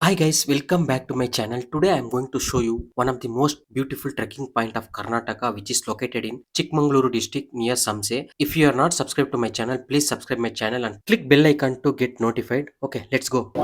Hi guys, welcome back to my channel. Today I am going to show you one of the most beautiful trekking point of Karnataka, which is located in Chikmangaluru district near Samse. If you are not subscribed to my channel, please subscribe my channel and click bell icon to get notified. Okay, let's go.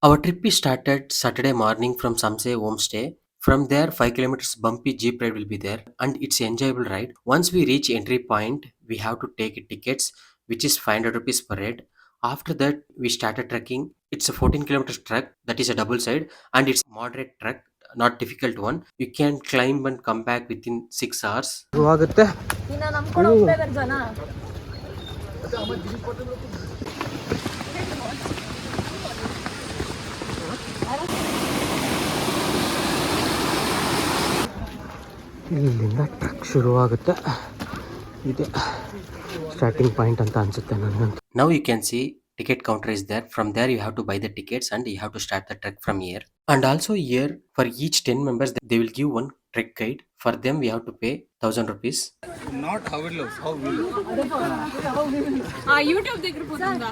Our trip is started Saturday morning from Samse homestay. From there, 5 kilometers bumpy jeep ride will be there, and it's enjoyable ride. Once we reach entry point, we have to take tickets, which is 500 rupees per head. After that, we started trekking. It's a 14 kilometers trek, that is a double side, and it's moderate trek, not difficult one. You can climb and come back within 6 hours. ಆಗುತ್ತೆ. ಇನ್ನ ನಂಬ್ಕೊಂಡು ಹೋಗ್ತಾ ಇದಾರೆ ಜನ. ಇಲ್ಲಿಂದ truck ಶುರುವಾಗುತ್ತೆ. ಇದೆ starting point ಅಂತ ಅನ್ಸುತ್ತೆ ನನಗಂತೂ. Now you can see ticket counter is there. From there you have to buy the tickets and you have to start the trek from here. And also here for each 10 members they will give one trek guide. For them we have to pay 1000 rupees. Not how it looks, how we look. YouTube దగ్గర పోతుందా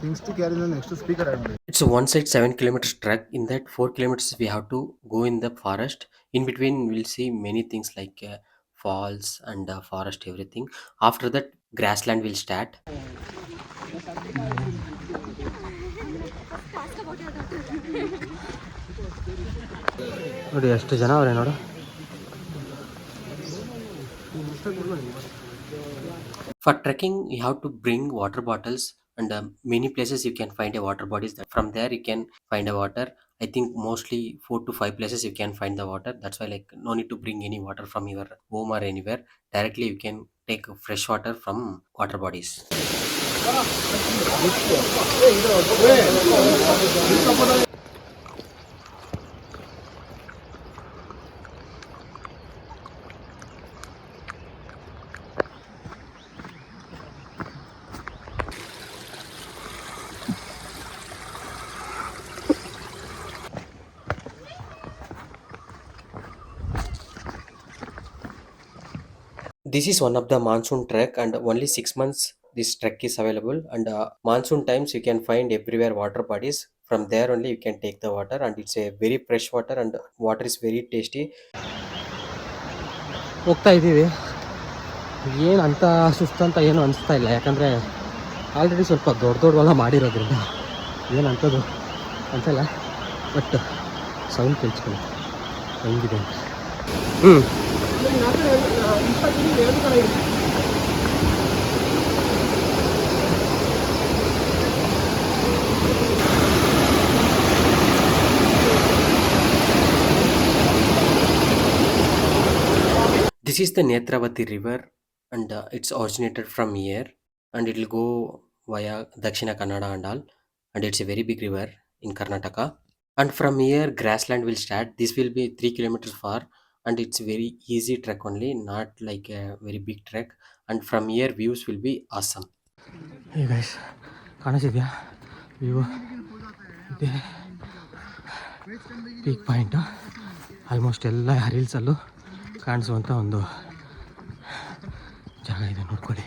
Things to carry the next speaker. It's a one side 7 kilometers trek. In that 4 kilometers we have to go in the forest. In between we'll see many things like falls and forest everything. After that grassland will start. ನೋಡಿ ಎಷ್ಟು ಜನ ಅವರೇ ನೋಡು. For trekking you have to bring water bottles and many places you can find a water bodies. From there you can find a water. I think mostly 4 to 5 places you can find the water. That's why like no need to bring any water from your home or anywhere. Directly you can take fresh water from water bodies. This is one of the monsoon trek and only 6 months this trek is available, and monsoon times you can find everywhere water bodies. From there only you can take the water and it's a very fresh water and water is very tasty. ಹೋಗ್ತಾ ಇದ್ದೀವಿ. ಏನು ಅಂತ ಸುಸ್ತು ಅಂತ ಏನು ಅನಿಸ್ತಾ ಇಲ್ಲ, ಯಾಕಂದರೆ ಆಲ್ರೆಡಿ ಸ್ವಲ್ಪ ದೊಡ್ಡವೆಲ್ಲ ಮಾಡಿರೋದ್ರಿಂದ ಏನು ಅಂಥದ್ದು ಅನಿಸಲ್ಲ. ಬಟ್ ಸೌಂಡ್ ಕೇಳಿಸ್ಕೊಳ್ಳಿ ಹೆಂಗಿದೆ ಅಂತ. This is the Nethravati river and it's originated from here and it will go via Dakshina Kannada and all, and it's a very big river in Karnataka. And from here grassland will start. This will be 3 kilometers far and it's very easy trek only, not like a very big trek. And from here views will be awesome. Hey guys, ಕಾಣಿಸಿದ್ಯಾ view? ಇದೆ peak point. Almost ಎಲ್ಲ ರೀಲ್ಸಲ್ಲೂ ಕಾಣಿಸುವಂಥ ಒಂದು ಜಾಗ ಇದೆ, ನೋಡ್ಕೊಳ್ಳಿ.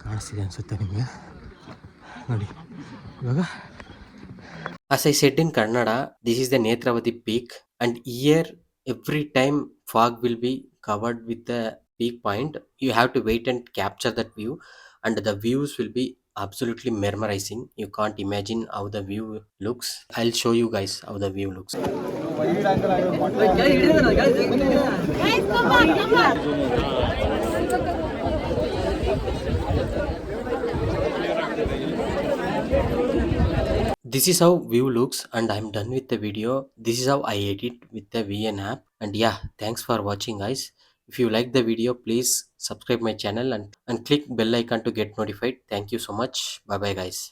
ಕಾಣಿಸ್ತಿದೆ ಅನಿಸುತ್ತೆ ನಿಮಗೆ, ನೋಡಿ ಇವಾಗ. As I said in Kannada, this is the Nethravati peak and here every time fog will be covered with the peak point. You have to wait and capture that view and the views will be absolutely mesmerizing. You can't imagine how the view looks. I'll show you guys how the view looks. This is how view looks and I'm done with the video. This is how I edit with the VN app. And yeah, thanks for watching guys. If you like the video, please subscribe my channel and click bell icon to get notified. Thank you so much. Bye bye guys.